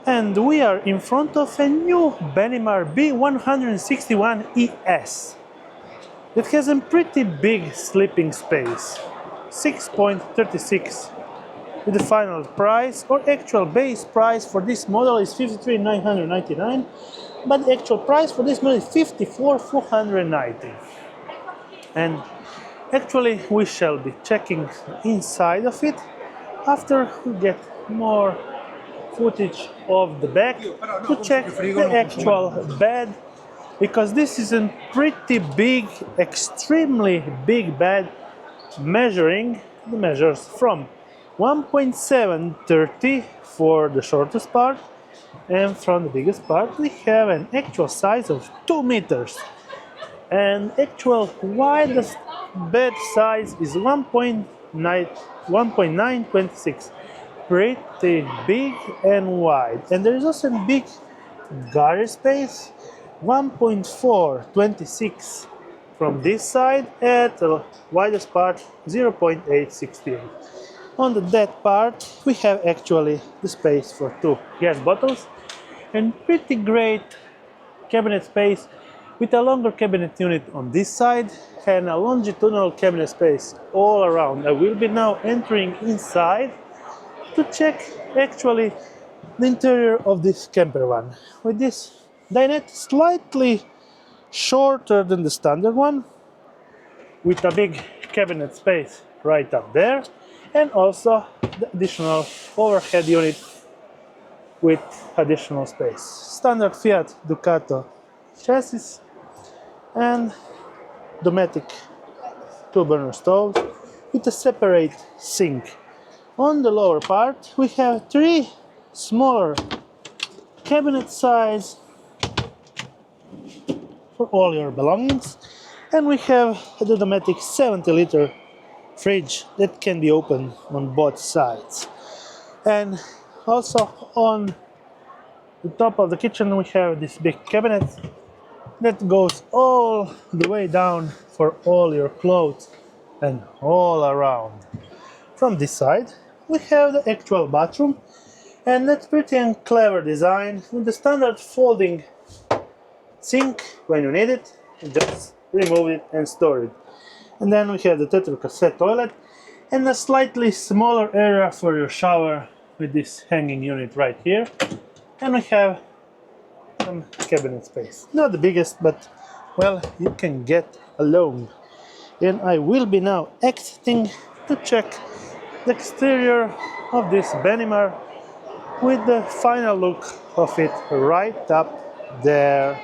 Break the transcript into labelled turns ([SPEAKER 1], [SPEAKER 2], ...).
[SPEAKER 1] And we are in front of a new Benimar B161 ES. It has a pretty big sleeping space, 6.36. With the final price or actual base price for this model is 53,999, but the actual price for this model is 54,490. And actually we shall be checking inside of it after we get more footage of the back to check the actual bed, because this is a pretty big, extremely big bed, measuring the measures from 1.730 for the shortest part, and from the biggest part we have an actual size of 2 meters, and actual widest bed size is 1.926. Pretty big and wide, and there is also a big garage space, 1.426 from this side, at the widest part 0.868. On that part we have actually the space for 2 gas bottles, and pretty great cabinet space with a longer cabinet unit on this side and a longitudinal cabinet space all around. I will be now entering inside to check actually the interior of this camper van, with this dinette slightly shorter than the standard one, with a big cabinet space right up there, and also the additional overhead unit with additional space. Standard Fiat Ducato chassis and Dometic 2-burner stove with a separate sink. On the lower part we have 3 smaller cabinet size for all your belongings, and we have the Dometic 70-liter fridge that can be opened on both sides. And also on the top of the kitchen we have this big cabinet that goes all the way down for all your clothes and all around. From this side we have the actual bathroom, and that's pretty and clever design with the standard folding sink. When you need it, you just remove it and store it. And then we have the tetra-cassette toilet and a slightly smaller area for your shower with this hanging unit right here. And we have some cabinet space. Not the biggest, but well, you can get along. And I will be now exiting to check the exterior of this Benimar with the final look of it right up there.